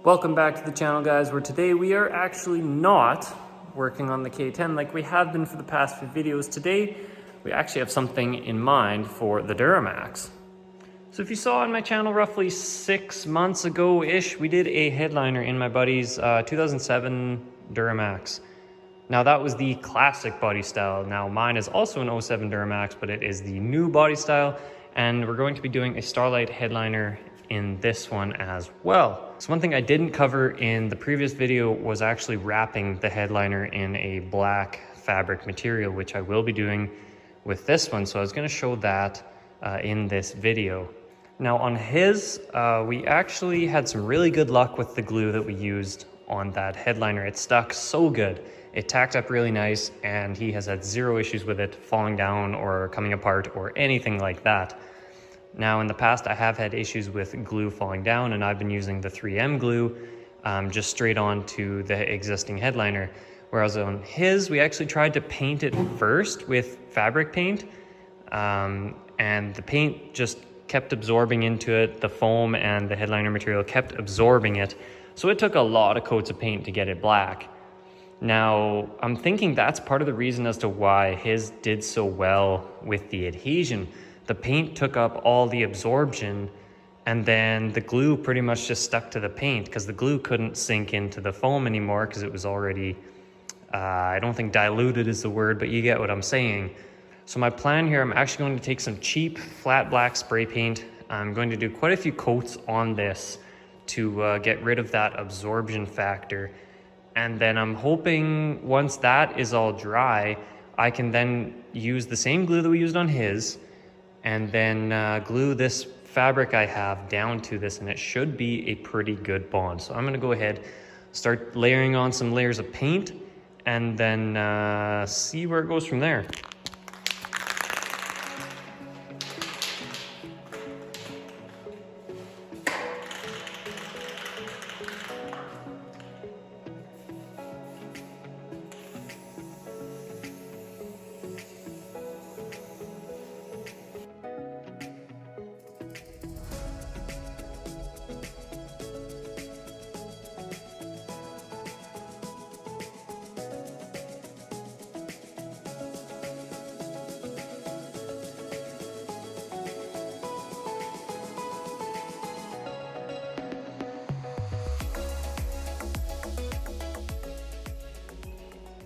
Welcome back to the channel, guys, where today we are actually not working on the K10 like we have been for the past few videos. Today, we actually have something in mind for the Duramax. So if you saw on my channel roughly 6 months ago-ish, we did a headliner in my buddy's 2007 Duramax. Now that was the classic body style. Now mine is also an 07 Duramax, but it is the new body style, and we're going to be doing a Starlight headliner in this one as well. So one thing I didn't cover in the previous video was actually wrapping the headliner in a black fabric material, which I will be doing with this one. So I was going to show that in this video. Now on his, we actually had some really good luck with the glue that we used on that headliner. It stuck so good. It tacked up really nice, and he has had zero issues with it falling down or coming apart or anything like that. Now in the past I have had issues with glue falling down, and I've been using the 3M glue just straight on to the existing headliner. Whereas on his, we actually tried to paint it first with fabric paint, and the paint just kept absorbing into it. The foam and the headliner material kept absorbing it. So it took a lot of coats of paint to get it black. Now, I'm thinking that's part of the reason as to why his did so well with the adhesion. The paint took up all the absorption, and then the glue pretty much just stuck to the paint because the glue couldn't sink into the foam anymore because it was already, I don't think diluted is the word, but you get what I'm saying. So my plan here, I'm actually going to take some cheap flat black spray paint. I'm going to do quite a few coats on this to get rid of that absorption factor. And then I'm hoping once that is all dry, I can then use the same glue that we used on his, and then glue this fabric I have down to this, and it should be a pretty good bond. So I'm gonna go ahead, start layering on some layers of paint, and then see where it goes from there.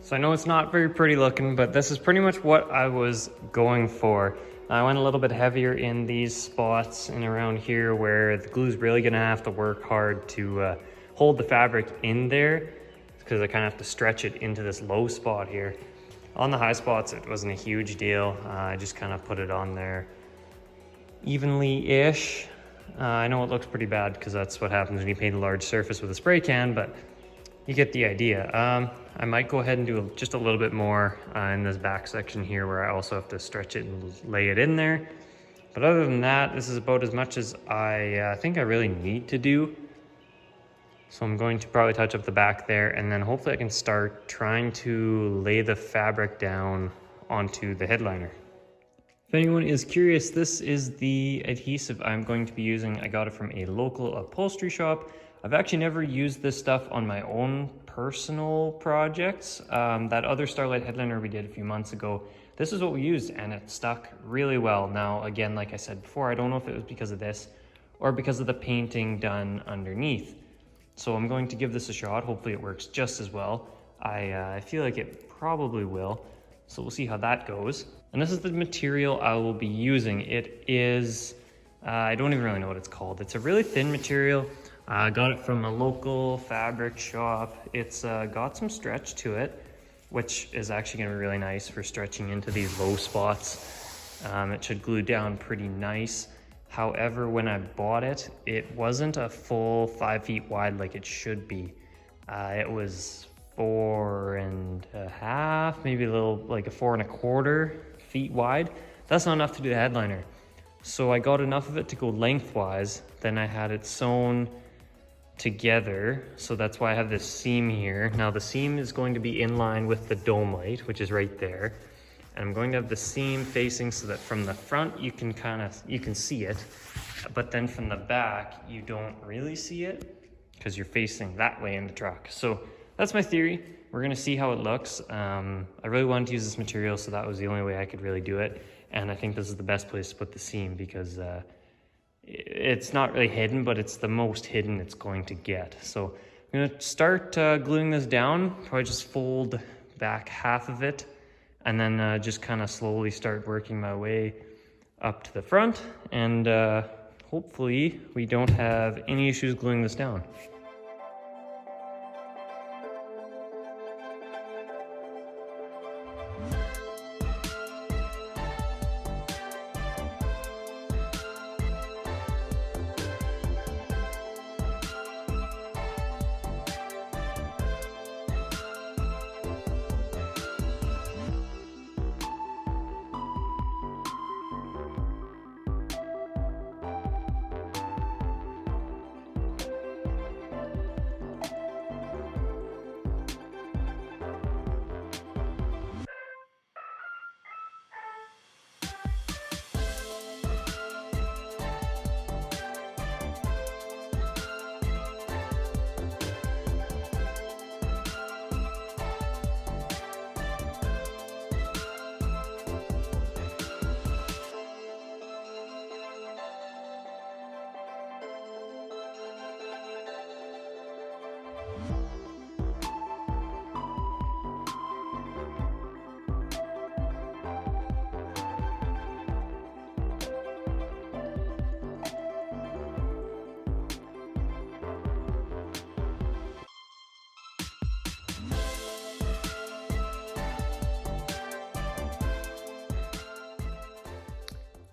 So I know it's not very pretty looking, but this is pretty much what I was going for. I went a little bit heavier in these spots and around here where the glue's really gonna have to work hard to hold the fabric in there, because I kind of have to stretch it into this low spot here. On the high spots, it wasn't a huge deal. I just kind of put it on there evenly-ish. I know it looks pretty bad because that's what happens when you paint a large surface with a spray can, but you get the idea. I might go ahead and do just a little bit more in this back section here where I also have to stretch it and lay it in there. But other than that, this is about as much as I think I really need to do. So I'm going to probably touch up the back there, and then hopefully I can start trying to lay the fabric down onto the headliner. If anyone is curious, this is the adhesive I'm going to be using. I got it from a local upholstery shop. I've actually never used this stuff on my own personal projects. That other Starlight headliner we did a few months ago, this is what we used, and it stuck really well. Now, again, like I said before, I don't know if it was because of this or because of the painting done underneath. So I'm going to give this a shot. Hopefully it works just as well. I feel like it probably will. So we'll see how that goes. And this is the material I will be using. It is, I don't even really know what it's called. It's a really thin material. I got it from a local fabric shop. It's got some stretch to it, which is actually going to be really nice for stretching into these low spots. It should glue down pretty nice. However, when I bought it, it wasn't a full 5 feet wide like it should be. It was 4.5, maybe a little like a 4.25 feet wide. That's not enough to do the headliner. So I got enough of it to go lengthwise. Then I had it sewn together, so that's why I have this seam here. Now the seam is going to be in line with the dome light, which is right there, and I'm going to have the seam facing so that from the front you can see it, but then from the back you don't really see it because you're facing that way in the truck. So that's my theory. We're gonna see how it looks. I really wanted to use this material, so that was the only way I could really do it. And I think this is the best place to put the seam because it's not really hidden, but it's the most hidden it's going to get. So I'm gonna start gluing this down, probably just fold back half of it, and then just kind of slowly start working my way up to the front, and hopefully we don't have any issues gluing this down.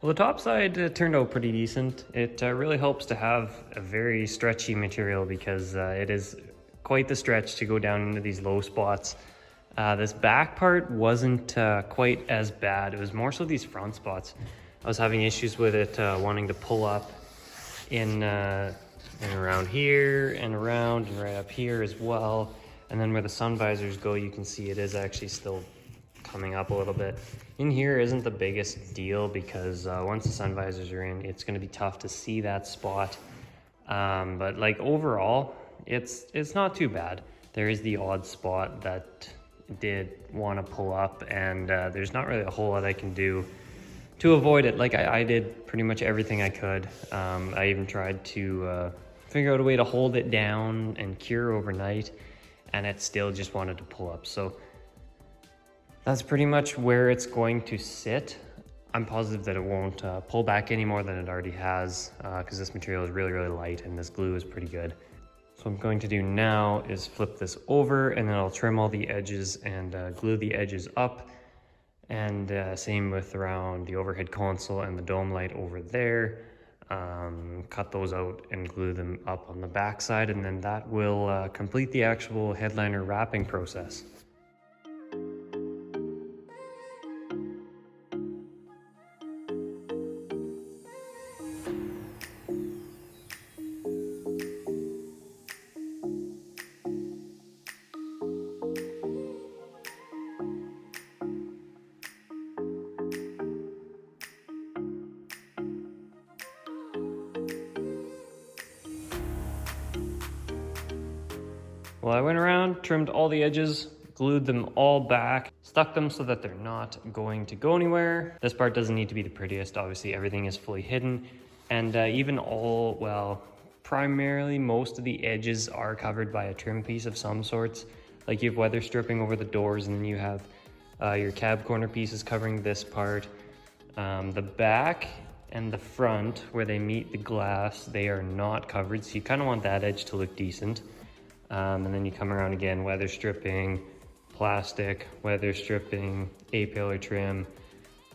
Well, the top side turned out pretty decent. It really helps to have a very stretchy material because it is quite the stretch to go down into these low spots. This back part wasn't quite as bad. It was more so these front spots. I was having issues with it wanting to pull up in and around here and around and right up here as well. And then where the sun visors go, you can see it is actually still coming up a little bit. In here isn't the biggest deal because once the sun visors are in, it's going to be tough to see that spot. But like overall, it's not too bad. There is the odd spot that did want to pull up, and there's not really a whole lot I can do to avoid it. Like I did pretty much everything I could. I even tried to figure out a way to hold it down and cure overnight, and it still just wanted to pull up. So that's pretty much where it's going to sit. I'm positive that it won't pull back any more than it already has because this material is really, really light and this glue is pretty good. So what I'm going to do now is flip this over, and then I'll trim all the edges and glue the edges up. And same with around the overhead console and the dome light over there. Cut those out and glue them up on the back side, and then that will complete the actual headliner wrapping process. Well, I went around, trimmed all the edges, glued them all back, stuck them so that they're not going to go anywhere. This part doesn't need to be the prettiest. Obviously, everything is fully hidden. And primarily most of the edges are covered by a trim piece of some sorts. Like you have weather stripping over the doors, and then you have your cab corner pieces covering this part. The back and the front, where they meet the glass, they are not covered. So you kind of want that edge to look decent. And then you come around again, weather stripping, plastic, weather stripping, A-pillar trim.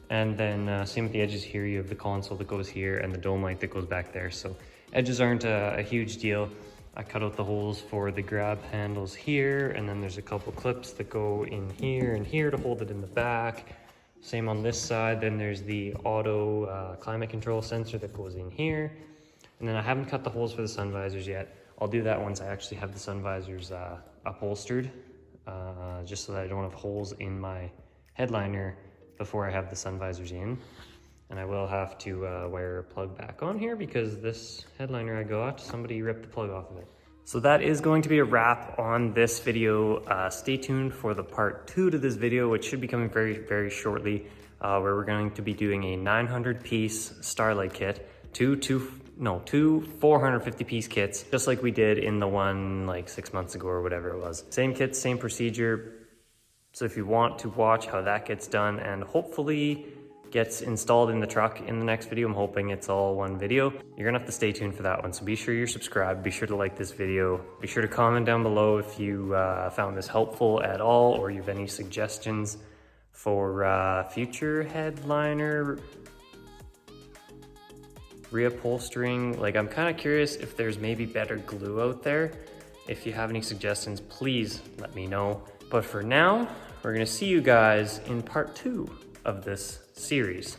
And then same with the edges here, you have the console that goes here and the dome light that goes back there. So edges aren't a huge deal. I cut out the holes for the grab handles here, and then there's a couple clips that go in here and here to hold it in the back. Same on this side. Then there's the auto climate control sensor that goes in here. And then I haven't cut the holes for the sun visors yet. I'll do that once I actually have the sun visors upholstered, just so that I don't have holes in my headliner before I have the sun visors in. And I will have to wire a plug back on here because this headliner I got, somebody ripped the plug off of it. So that is going to be a wrap on this video. Stay tuned for the part 2 to this video, which should be coming very, very shortly, where we're going to be doing a 900-piece Starlight kit, two 450-piece kits, just like we did in the one like 6 months ago or whatever it was. Same kits, same procedure. So if you want to watch how that gets done and hopefully gets installed in the truck in the next video, I'm hoping it's all one video, you're gonna have to stay tuned for that one. So be sure you're subscribed, be sure to like this video, be sure to comment down below if you found this helpful at all, or you have any suggestions for future headliner reupholstering. Like, I'm kind of curious if there's maybe better glue out there. If you have any suggestions, please let me know. But for now, we're gonna see you guys in part 2 of this series.